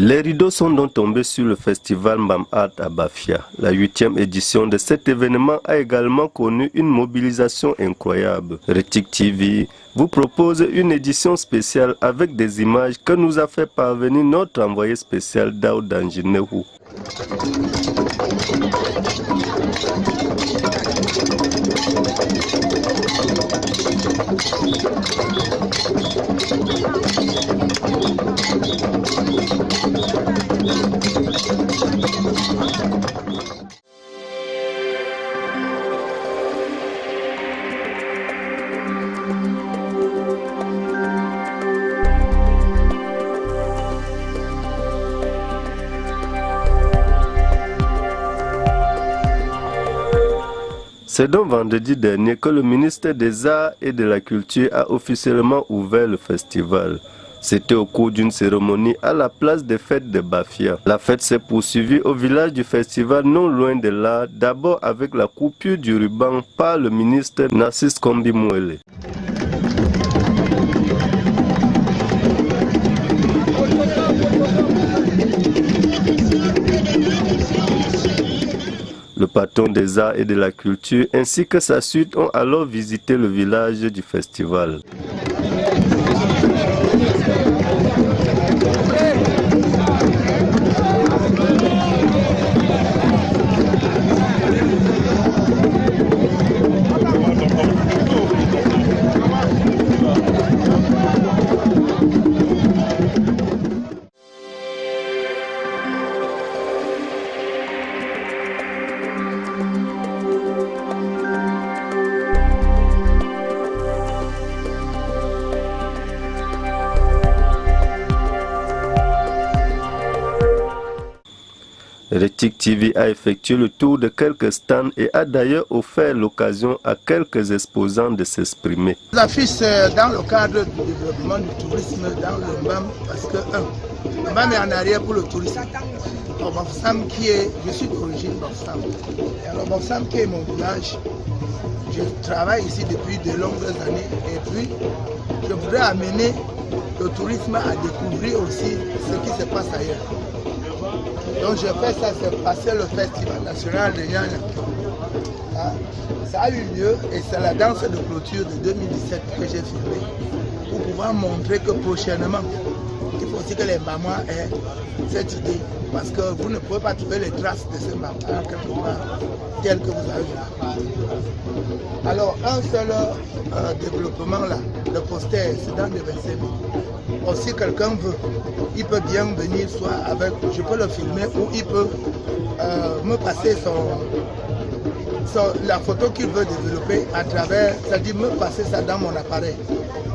Les rideaux sont donc tombés sur le festival Mbam Art à Bafia. La 8e édition de cet événement a également connu une mobilisation incroyable. Retic TV vous propose une édition spéciale avec des images que nous a fait parvenir notre envoyé spécial Daoud Anjinehu. C'est donc vendredi dernier que le ministère des Arts et de la Culture a officiellement ouvert le festival. C'était au cours d'une cérémonie à la place des fêtes de Bafia. La fête s'est poursuivie au village du festival non loin de là, d'abord avec la coupure du ruban par le ministre Narcisse Kombi Mouele. Le patron des arts et de la culture ainsi que sa suite ont alors visité le village du festival. Retic TV a effectué le tour de quelques stands et a d'ailleurs offert l'occasion à quelques exposants de s'exprimer. Les affiches dans le cadre du développement du tourisme dans le Mbam, parce que le Mbam est en arrière pour le tourisme. Alors, Bafoussam je suis d'origine Bafoussam. Alors Bafoussam qui est mon village, je travaille ici depuis de longues années et puis je voudrais amener le tourisme à découvrir aussi ce qui se passe ailleurs. Donc je fais ça, c'est passer le festival national de Nyanya. Ça a eu lieu et c'est la danse de clôture de 2017 que j'ai filmé pour pouvoir montrer que prochainement, il faut aussi que les Mbamois aient cette idée parce que vous ne pouvez pas trouver les traces de ce Mbama quelque part tel que vous avez vu. Alors un seul développement là, le poster, c'est dans les 25 000. Or, si quelqu'un veut, il peut bien venir soit avec, je peux le filmer ou il peut me passer la photo qu'il veut développer à travers, c'est-à-dire me passer ça dans mon appareil.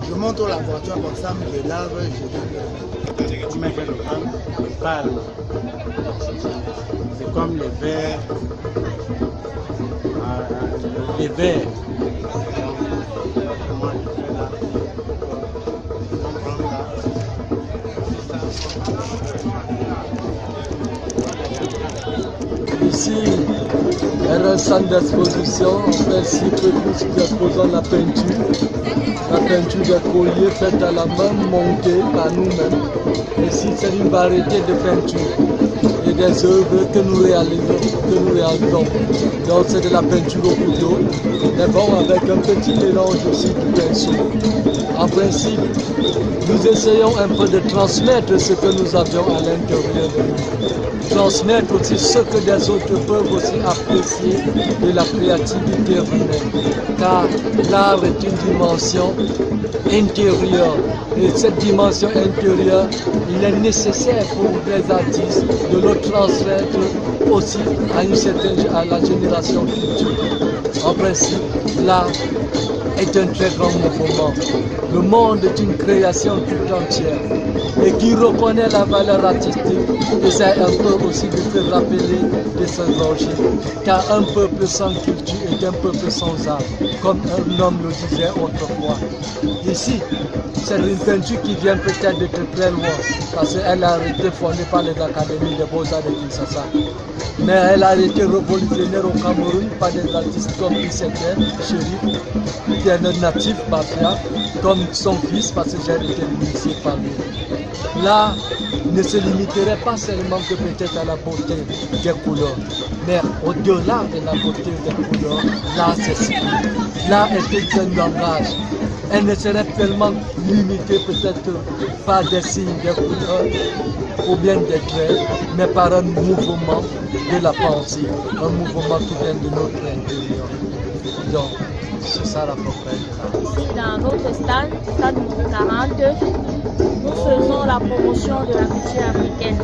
Je monte au laboratoire comme ça, je lave, je donne. C'est comme les verres. Les verres. Ici, il y a un centre d'exposition. En principe, nous exposons la peinture de collier faite à la main, montée par nous-mêmes. Ici, c'est une variété de peintures et des œuvres que nous réalisons. Donc, c'est de la peinture au couteau, mais bon, avec un petit mélange aussi de pinceau. En principe, nous essayons un peu de transmettre ce que nous avions à l'intérieur de nous. Transmettre aussi ce que des autres peuvent aussi apprécier de la créativité humaine. Car l'art est une dimension intérieure. Et cette dimension intérieure, il est nécessaire pour les artistes de le transmettre aussi à la génération future. En principe, l'art est un très grand mouvement. Le monde est une création tout entière et qui reconnaît la valeur artistique, essaie un peu aussi de se rappeler de son origine. Car un peuple peuple sans culture est un peuple sans âme, comme un homme le disait autrefois. Ici, c'est une peinture qui vient peut-être de très loin, parce qu'elle a été fondée par les académies des beaux-arts de Kinshasa. Mais elle a été révolutionnaire au Cameroun par des artistes comme Iseke, Chérif, qui est un natif Bafia, comme son fils, parce que j'ai été initié par lui. Là, ne se limiterait pas seulement que peut-être à la beauté des couleurs, mais au-delà de la beauté des couleurs, là c'est là était un langage. Elle ne serait tellement limitée peut-être par des signes, des couleurs ou bien des traits, mais par un mouvement de la pensée, un mouvement qui vient de notre intérieur. Donc, c'est ça la propriété. Ici, dans notre stade numéro 40, nous faisons la promotion de la culture africaine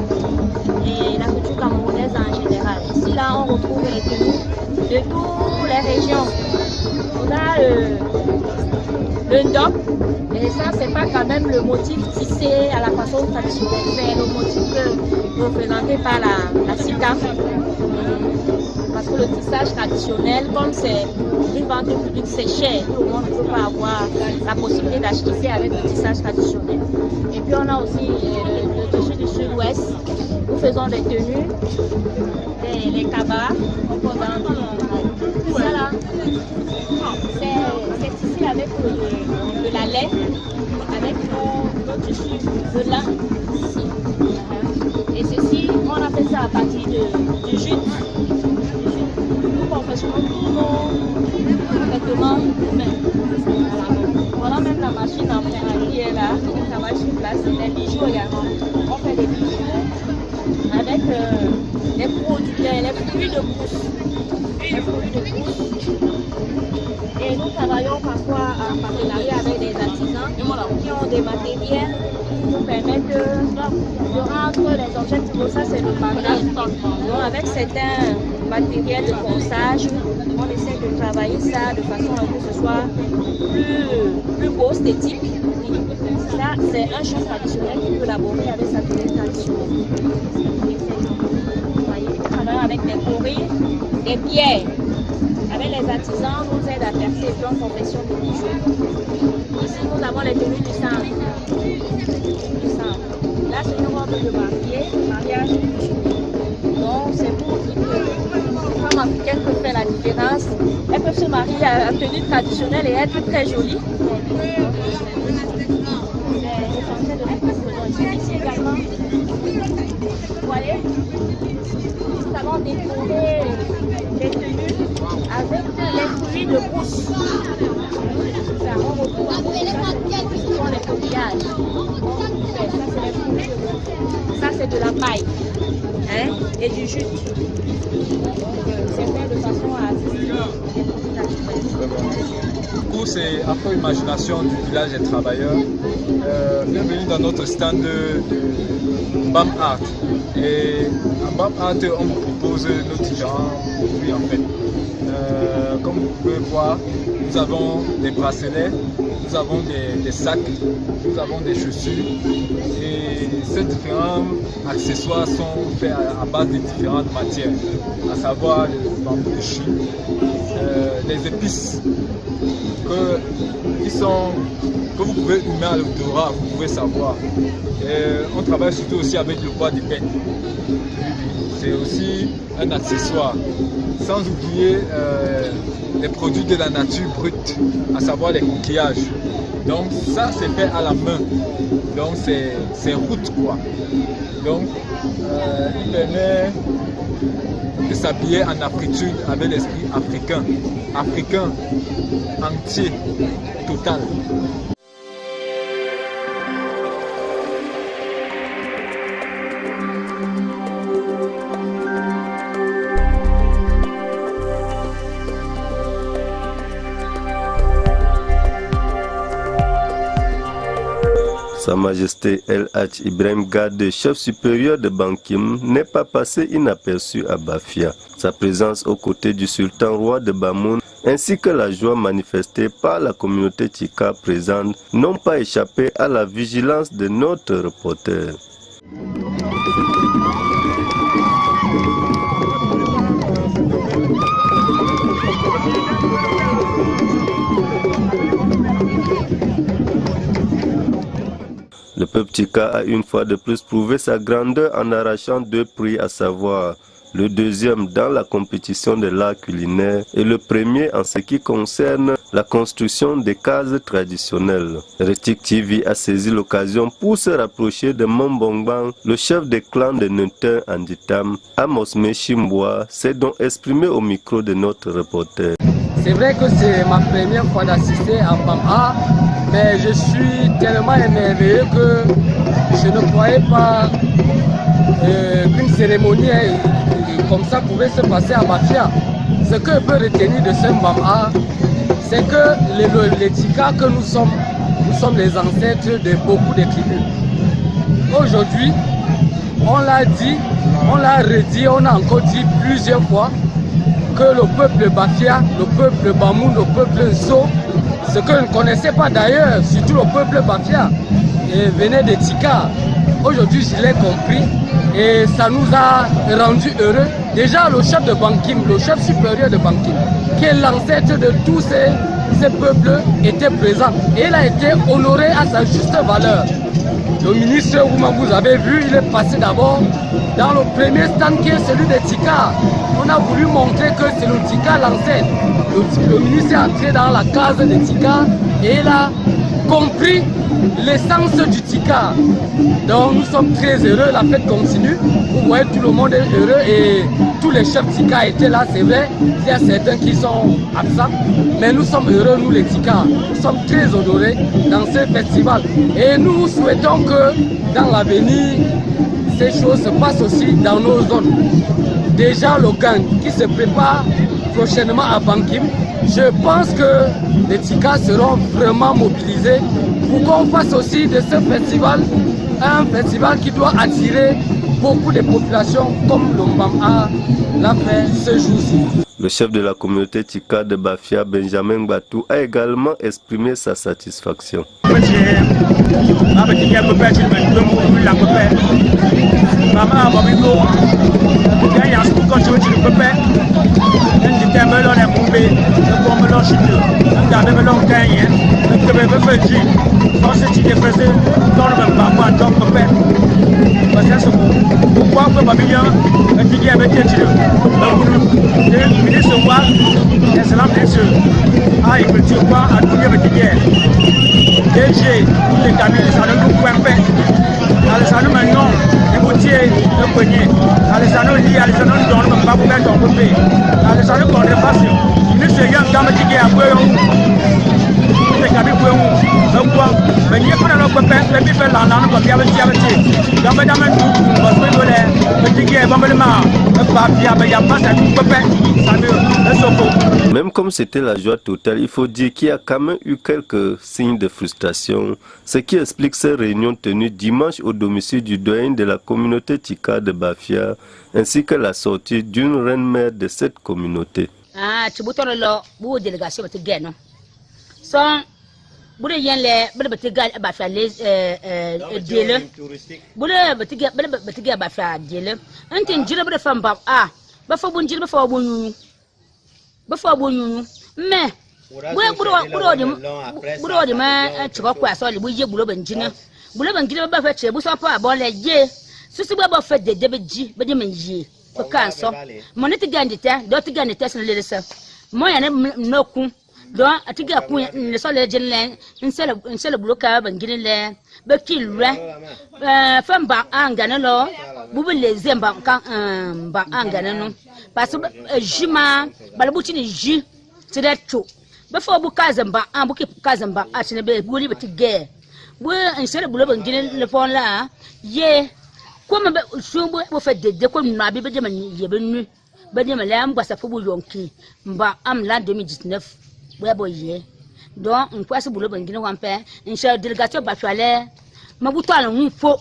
et la culture camerounaise en général. Ici, là, on retrouve les tenues de toutes les régions. On a le ndok, et ça, c'est pas quand même le motif tissé à la façon traditionnelle, c'est le motif représenté par la sika. Parce que le tissage traditionnel, comme c'est une vente publique, c'est cher. Tout le monde ne peut pas avoir la possibilité d'acheter avec le tissage traditionnel. Et puis on a aussi le tissu du sud-ouest. Nous faisons des tenues, les cabas, on peut vendre. Ça là, c'est tissé avec de la laine, avec nos tissus de lin ici. Et ceci, on a fait ça à partir du jute. Nous confectionnons tous nos vêtements nous-mêmes. On a même la machine à faire qui est là, qui travaille sur place. Les bijoux également. On fait des bijoux avec les produits, les fruits de brousse. Et nous travaillons parfois en partenariat avec des artisans qui ont des matériels qui nous permettent de rendre les objets types. Ça, c'est le mariage. Donc, avec certains matériels de ponçage, on essaie de travailler ça de façon à ce que ce soit plus beau, esthétique. Ça, c'est un champ traditionnel qui peut élaborer avec sa tenue traditionnelle. Nous travaillons avec des coris, des pierres. Avec les artisans, nous aident à percer et puis on confectionne des bijoux. Ici, nous avons les tenues du sang. Là, c'est une robe de mariage. Donc, c'est pour dire que les femmes africaines peuvent faire la différence. Elles peuvent se marier à tenue traditionnelle et être très jolies. Ici également, vous voyez, nous avons décoré les tenues avec les fruits de brousse. Ça, on retrouve les coquillages. Ça, c'est les fruits de brousse. Ça, c'est de la paille et du jute. C'est fait de façon artistique. Du coup, c'est Afro-Imagination du village des travailleurs. Bienvenue dans notre stand de BAM Art. Et en BAM Art, on vous propose nos différents produits en fait. Comme vous pouvez voir, nous avons des bracelets, nous avons des sacs, nous avons des chaussures. Et ces différents accessoires sont faits à base de différentes matières, à savoir le bambou de Chine, les épices que vous pouvez humer à l'odorat, vous pouvez savoir. On travaille surtout aussi avec le bois de pêche. C'est aussi un accessoire. Sans oublier les produits de la nature brute, à savoir les coquillages. Donc ça c'est fait à la main. Donc c'est route quoi. Donc il permet de s'habiller en afritude avec l'esprit africain. Africain entier, total. Sa Majesté El Hadj Ibrahim Gade, chef supérieur de Bankim, n'est pas passé inaperçu à Bafia. Sa présence aux côtés du sultan roi de Bamoun ainsi que la joie manifestée par la communauté Tchika présente n'ont pas échappé à la vigilance de notre reporter. peuple Tika a une fois de plus prouvé sa grandeur en arrachant 2 prix, à savoir le 2e dans la compétition de l'art culinaire et le 1er en ce qui concerne la construction des cases traditionnelles. Retic TV a saisi l'occasion pour se rapprocher de Mambongbang, le chef des clans de Nuntin Anditam. Amos Meshimboa s'est donc exprimé au micro de notre reporter. C'est vrai que c'est ma première fois d'assister à Mbam-A, mais je suis tellement émerveillé que je ne croyais pas qu'une cérémonie comme ça pouvait se passer à Bafia. Ce que je peux retenir de ce Mbam-A, c'est que les Tika que nous sommes les ancêtres de beaucoup de tribus. Aujourd'hui, on l'a dit, on l'a redit, on a encore dit plusieurs fois que le peuple Bafia, le peuple Bamoun, le peuple Nso, ce que je ne connaissais pas d'ailleurs, surtout le peuple Bafia, venait de Tika. Aujourd'hui, je l'ai compris et ça nous a rendu heureux. Déjà, le chef de Bankim, le chef supérieur de Bankim, qui est l'ancêtre de tous ces peuples, était présent et il a été honoré à sa juste valeur. Le ministre Ouma, vous avez vu, il est passé d'abord dans le premier stand qui est celui de Tika. On a voulu montrer que c'est le Tika l'ancêtre. Le ministre est entré dans la case de Tika et il a compris l'essence du Tika. Donc nous sommes très heureux, la fête continue. Vous voyez, tout le monde est heureux et tous les chefs Tika étaient là, c'est vrai. Il y a certains qui sont absents, mais nous sommes heureux, nous les Tika. Nous sommes très honorés dans ce festival. Et nous souhaitons que dans l'avenir, ces choses se passent aussi dans nos zones. Déjà le gang qui se prépare prochainement à Bankim, je pense que les Tika seront vraiment mobilisés pour qu'on fasse aussi de ce festival un festival qui doit attirer beaucoup de populations comme le Mbam-A l'a fait ce jour-ci. Le chef de la communauté Tika de Bafia, Benjamin Batou, a également exprimé sa satisfaction. Même comme c'était la joie totale, il faut dire qu'il y a quand même eu quelques signes de frustration, ce qui explique ces réunions tenues dimanche au domicile du doyen de la communauté Tika de Bafia, ainsi que la sortie d'une reine-mère de cette communauté. Bude yenle bude betiga Bafia dele bude betiga Bafia dele anti njire bude famba ba fa bunjire ba fa bonyunu me bude ma chiko kwa so le buje bulo banjine ba fa che bu so pa bo le je susu ba fa de beji be de menji ko kanso moneti gandita do ti gandita sen le sa moya ne noku donc atiga ku le so le jenle nsele bloka bangine le be kilwa famba angana lo bubu le zemba kan ba angana no parce que jima balabuti ni ji tireto be fo bu kazamba bu ki kazamba atine be buli be tige bu nsele bulo bangine le fon la ye comme be sumbu bu fa de ko na be de man ye be nu be de malam ba sa fu bu yonki mba am la 2019 donc on peut se boulot bangine wampe une délégation Bafia mabuto ala nfo.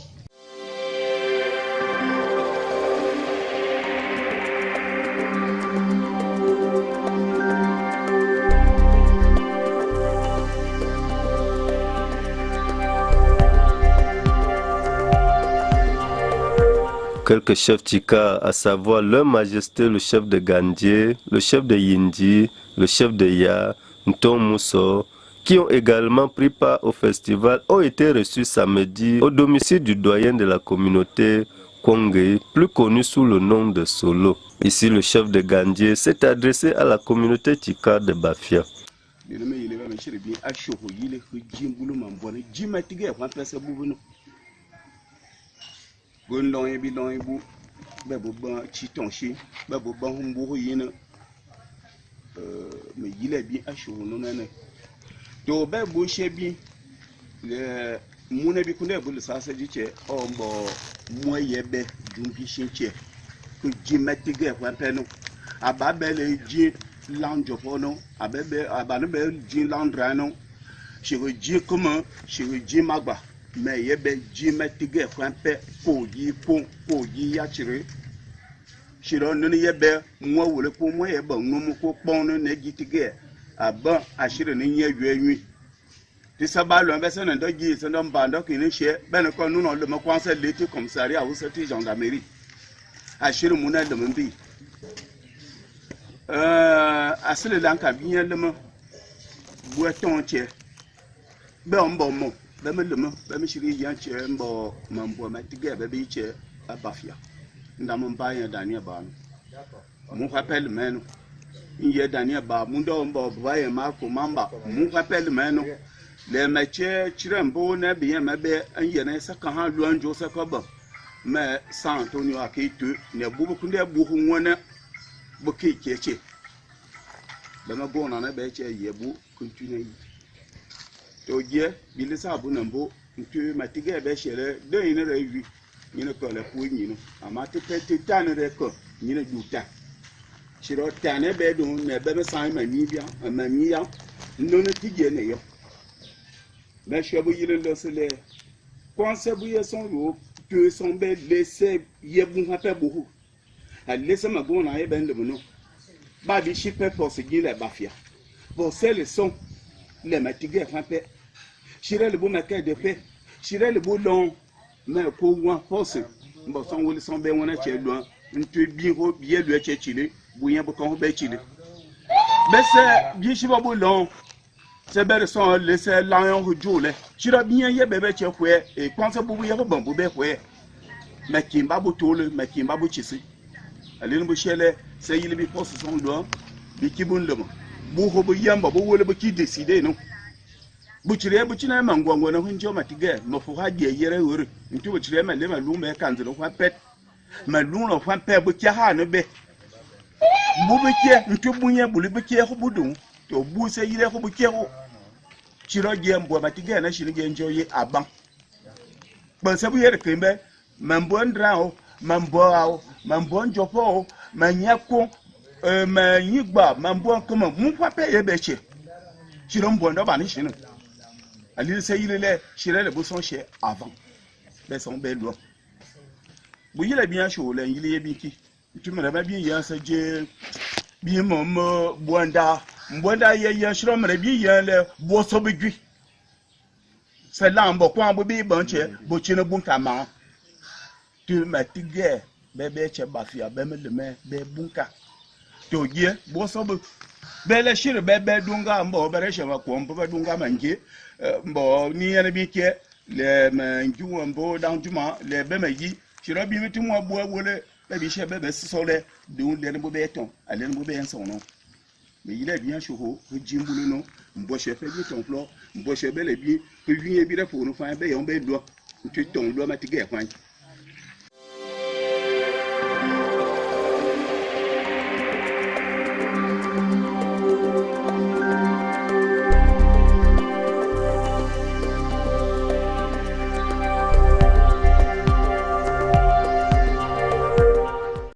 Quelques chefs Tika, à savoir leur majesté le chef de Gandie, le chef de Yindi, le chef de Ya, Nton Mousso, qui ont également pris part au festival ont été reçus samedi au domicile du doyen de la communauté Kwangé, plus connu sous le nom de Solo. Ici, le chef de Gandié s'est adressé à la communauté Tika de Bafia. Mune bi kunde bulu sasa jiche ombo moyebe dumpi shinche ku jimatige kwa peno ababele ji lanjo fono abanbe ji landrano shiro ji kuma shiro ji magba me yebe jimatige kwa pe ko yi ya chire shiro nuni yebe mo wole ko mo yebe numu ko pon ne jitige aba ashire ne yeywe Tisabalo investi dans deux guides, dans un bandot qui n'est chez ben quand nous le conseil l'été commissariat ou cette gendarmerie. À chez le monnaie de Mumbi. À ce lanka bien le mot. Boiton tiers. Ben bon mot. Ben le mot. Ben chéri yan tiers bon mambo matigé bébé tiers à Bafia. Dans mon bain dernier ban. Mon rappel men. Il y a dernier bar. Mon don voyez Marco Mamba. Mon rappel men. Les métiers chirembo ne bien mebe un yene sa kan luan jo sa ko ba mais San Antonio akitu ne bubu kunde buhu wona buki keche da ma bona na be che yebu continue to je bilisa bu nambo ntu matige be chere de ine revi ine ko le pu nyino amate pete tane re ko ine duta chiro tane be do ne be san ma ni bia ma ni ya no ne tije ne yo mais je suis le seul. Quand c'est bouillé son lot, que son bel laissé yebou hape beaucoup. Elle laisse ma bonne à ben de mon. Babi chipé pour seguir les bafia. Pour ces leçons, les matigues hape. Chiré le beau maquet de paix. Chiré le beau long. Mais pour moi, force. Bon, son ou le son ben on a chez loin. Un peu bien le chile. Bouillant pour qu'on be chile. Mais c'est bien chiba beau long. C'est bien son laisser l'an rejouer. Je dois bien y bébé tchoué et quand ça boubou y a bon boubé ouais. Mais qui m'a boutole, mais qui m'a boutissé. Allez nous boucher c'est il me pose son doigt. Biki bundema. Bouho bouyamba boule biki décider non. Bouchire bouchina mangwango na hunjo matige no fo ha die yere wore. Ntu bouchire ma le ma lu me kanzelo kwa pet. Ma lu no kwa pet bu ha no be. Boubikie ntu bunye bulu bikie ho budun. To bu se yire ho bikie ho. Chiro gembo matige na shini genjoye aban. Bon sabu yere kembe mambo ndrao, mambo ao, mambo njopo, manyako, manyigba, mambo koma mukwa pe yebeche. Chiro mbondo ba ni shini. Ali se yile le chire le boson che avant. Be son belo. Bu yile bien chaud le yile yebiki. Tu me raba bien yan se je bien momo bonda. Mbonda ye shiro mre bi ye le bo so begui c'est là mbo kwa bo bi banche bo chine bunka ma tu matige bebe che bafia be me le me be bunka to je bo so be le shiro bebe dunga mbo bere she ma ko mbo dunga manje mbo ni ye bi ke le manju mbo dan juma le be meji shiro bi mitu mo bo wole be bi she bebe so le dun le bo be ton ale bo be enso no. Mais il est bien chaud, le Jimboulou non, m'boche fait bien ton flot, m'boche bel et bien, que lui est bien pour nous faire un bain, on doigt, tu ton doigt matigé,